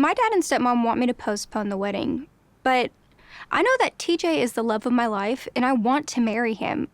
My dad and stepmom want me to postpone the wedding, but I know that TJ is the love of my life and I want to marry him.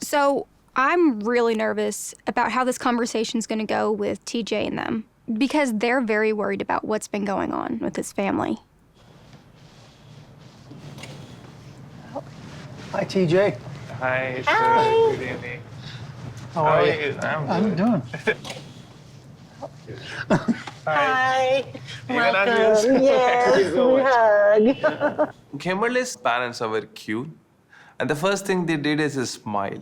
So I'm really nervous about how this conversation's gonna go with TJ and them because they're very worried about what's been going on with his family. Hi, TJ. Hi, sir. Hi. Good evening. How are you? I'm doing. Hi. Even as Welcome. you Yes, we hug. Kimberly's parents are very cute, and the first thing they did is a smile.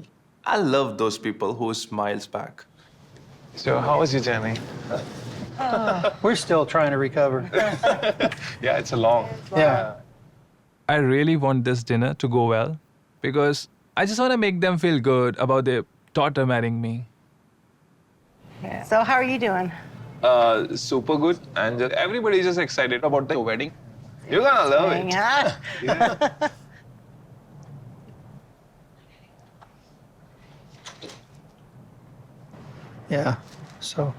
I love those people who smiles back. So, how was your journey? We're still trying to recover. Yeah, it's a long. Yeah. I really want this dinner to go well because I just want to make them feel good about their daughter marrying me. So how are you doing? Super good, and everybody's just excited about the wedding. You're gonna love it. Huh? Yeah. Yeah. So,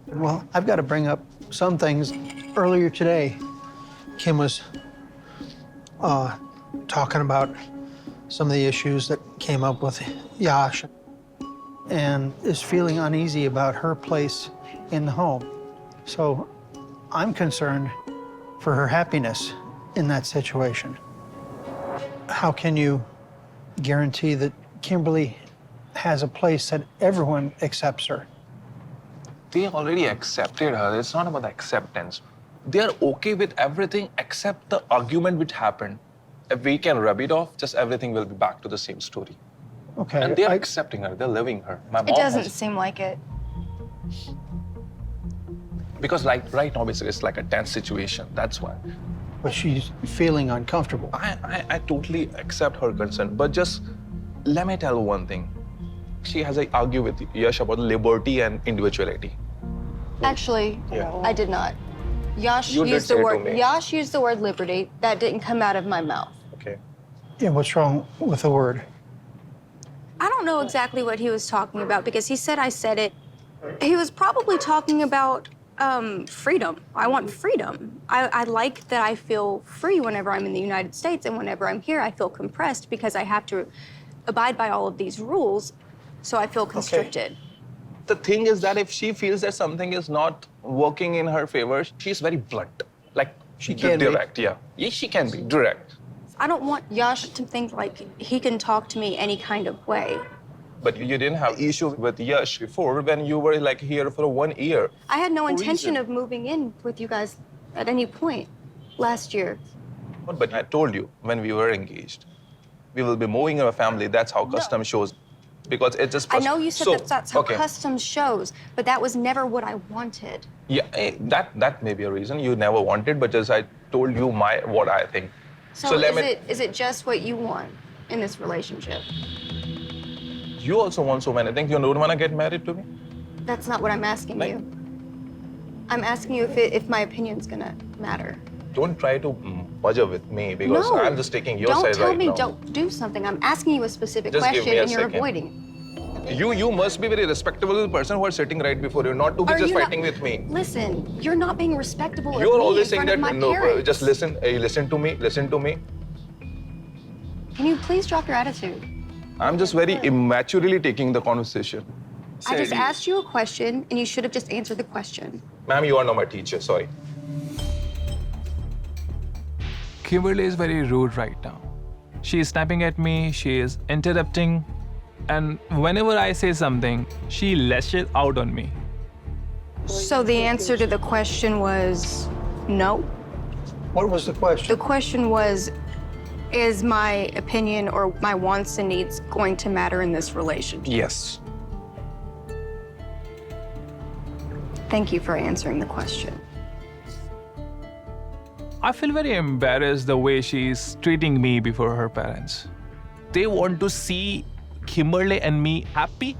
well, I've got to bring up some things. Earlier today, Kim was talking about some of the issues that came up with Yash and is feeling uneasy about her place in the home. So I'm concerned for her happiness in that situation. How can you guarantee that Kimberly has a place that everyone accepts her? They already accepted her. It's not about the acceptance. They are okay with everything except the argument which happened. If we can rub it off, just everything will be back to the same story. Okay. And they're accepting her. They're living her. My mom It doesn't has- seem like it. Because like right now, it's like a tense situation. That's why. But she's feeling uncomfortable. I totally accept her concern. But just let me tell you one thing. She has a argue with Yash about liberty and individuality. Actually, Yeah. I did not. Yash You did used say the to word me. Yash used the word liberty. That didn't come out of my mouth. Okay. Yeah, what's wrong with the word? I don't know exactly what he was talking about because he said I said it. He was probably talking about freedom. I want freedom. I like that I feel free whenever I'm in the United States, and whenever I'm here, I feel compressed because I have to abide by all of these rules, so I feel constricted. The thing is that if she feels that something is not working in her favor, she's very blunt. Like She can be. direct, yeah. Yes, she can be direct. I don't want Yash to think like he can talk to me any kind of way. But you didn't have issue with Yash before when you were like here for 1 year. I had no intention reason. of moving in with you guys at any point last year. But I told you when we were engaged, we will be moving our family. That's how custom shows. Because it just. I know you said So, that's how okay. customs shows, but that was never what I wanted. Yeah, that may be a reason you never wanted, but just I told you what I think. So, let is it just what you want in this relationship? You also want so many things. You don't want to get married to me? That's not what I'm asking Like- you. I'm asking you if my opinion's gonna matter. Don't try to buzzer with me because No. I'm just taking your Don't side tell right me now. don't do something. I'm asking you a specific Just give question me a and you're second. avoiding it. You must be very respectable person who are sitting right before you, not to be Are just you not- fighting with me. Listen, you're not being respectable of You're me always in saying front that of my no, parents. just listen. Hey, listen to me. Listen to me. Can you please drop your attitude? I'm just very immaturely taking the conversation. I just asked you a question and you should have just answered the question. Ma'am, you are not my teacher. Sorry. Kimberly is very rude right now. She is snapping at me, she is interrupting, and whenever I say something, she lashes out on me. So the answer to the question was no? What was the question? The question was, is my opinion or my wants and needs going to matter in this relationship? Yes. Thank you for answering the question. I feel very embarrassed the way she's treating me before her parents. They want to see Kimberly and me happy,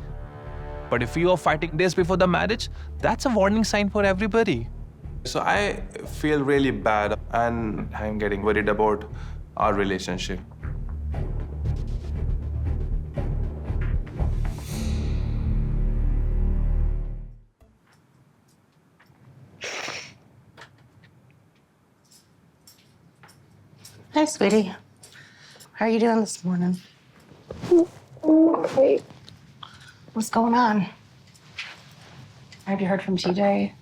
but if you are fighting this before the marriage, that's a warning sign for everybody. So I feel really bad and I'm getting worried about our relationship. Hi, sweetie. How are you doing this morning? Wait. What's going on? Have you heard from TJ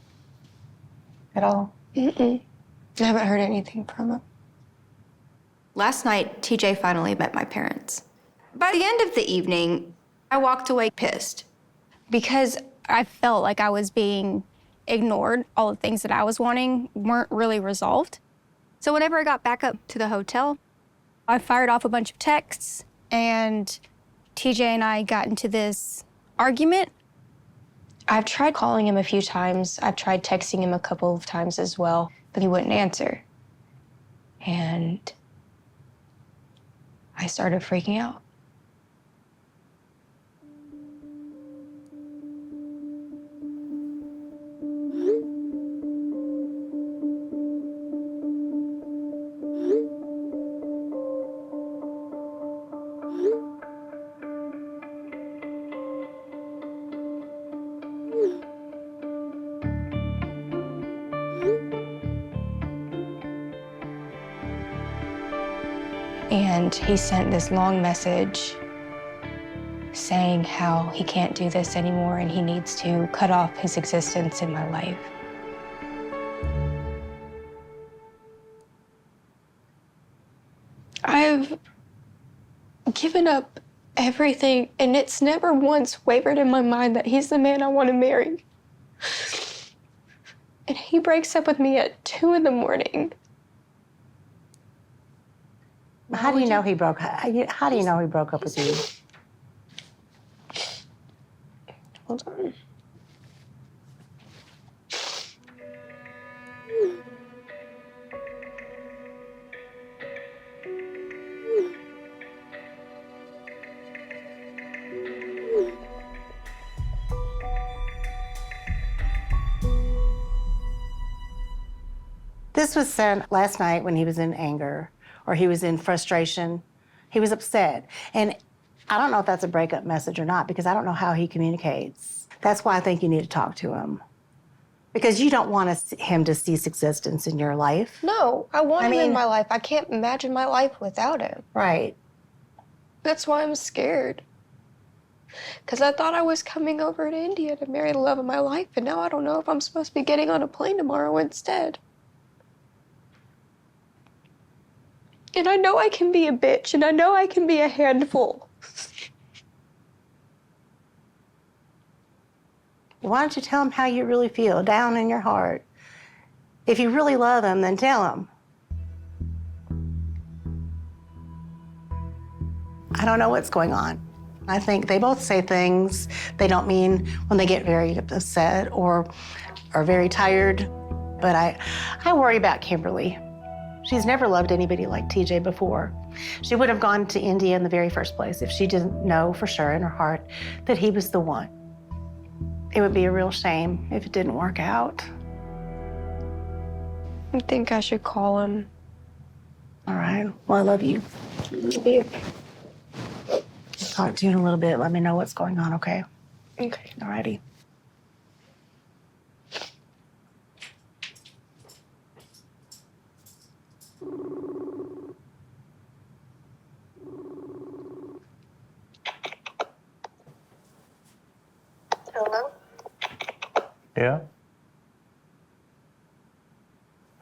at all? I haven't heard anything from him. Last night, TJ finally met my parents. By the end of the evening, I walked away pissed because I felt like I was being ignored. All the things that I was wanting weren't really resolved. So whenever I got back up to the hotel, I fired off a bunch of texts, and TJ and I got into this argument. I've tried calling him a few times. I've tried texting him a couple of times as well, but he wouldn't answer. And I started freaking out. And he sent this long message saying how he can't do this anymore and he needs to cut off his existence in my life. I've given up everything, and it's never once wavered in my mind that he's the man I want to marry. And he breaks up with me at 2 a.m. How do you know he broke? How do you know he broke up with you? Hold on. This was sent last night when he was in anger or he was in frustration. He was upset. And I don't know if that's a breakup message or not because I don't know how he communicates. That's why I think you need to talk to him. Because you don't want him to cease existence in your life. No, I want him in my life. I can't imagine my life without him. Right. That's why I'm scared. Because I thought I was coming over to India to marry the love of my life, and now I don't know if I'm supposed to be getting on a plane tomorrow instead. And I know I can be a bitch, and I know I can be a handful. Why don't you tell him how you really feel, down in your heart? If you really love him, then tell him. I don't know what's going on. I think they both say things they don't mean when they get very upset or are very tired. But I worry about Kimberly. She's never loved anybody like TJ before. She would have gone to India in the very first place if she didn't know for sure in her heart that he was the one. It would be a real shame if it didn't work out. I think I should call him. All right. Well, I love you. Love you. I'll talk to you in a little bit. Let me know what's going on, okay? Okay. All righty. Hello? Yeah.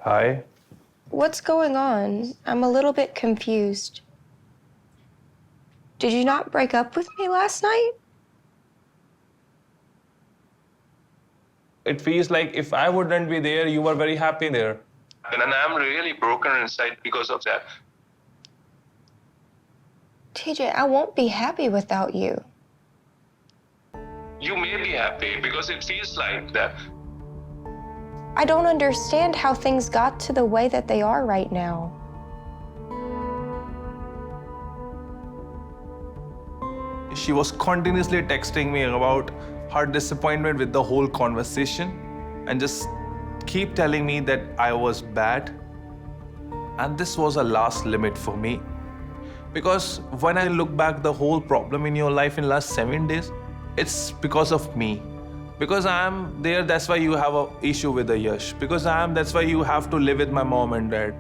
Hi. What's going on? I'm a little bit confused. Did you not break up with me last night? It feels like if I wouldn't be there, you were very happy there. And I'm really broken inside because of that. TJ, I won't be happy without you. You may be happy because it feels like that. I don't understand how things got to the way that they are right now. She was continuously texting me about her disappointment with the whole conversation and just keep telling me that I was bad. And this was a last limit for me. Because when I look back the whole problem in your life in last 7 days, it's because of me. Because I'm there, that's why you have an issue with the Yash. Because that's why you have to live with my mom and dad.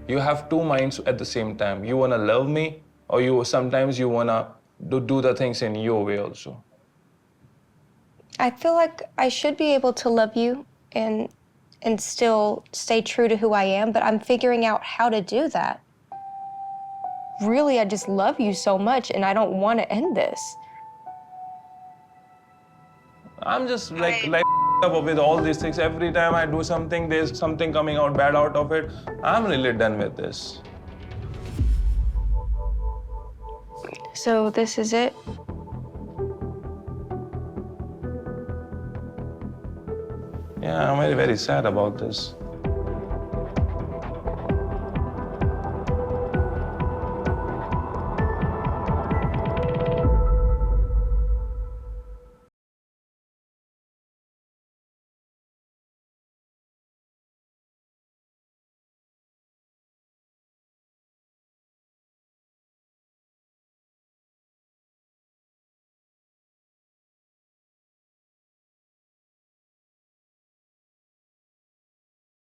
You have two minds at the same time. You wanna love me, or sometimes you wanna do the things in your way also. I feel like I should be able to love you and still stay true to who I am, but I'm figuring out how to do that. Really, I just love you so much and I don't want to end this. I'm just like up with all these things. Every time I do something, there's something coming out bad out of it. I'm really done with this. So this is it? Yeah, I'm very, very sad about this.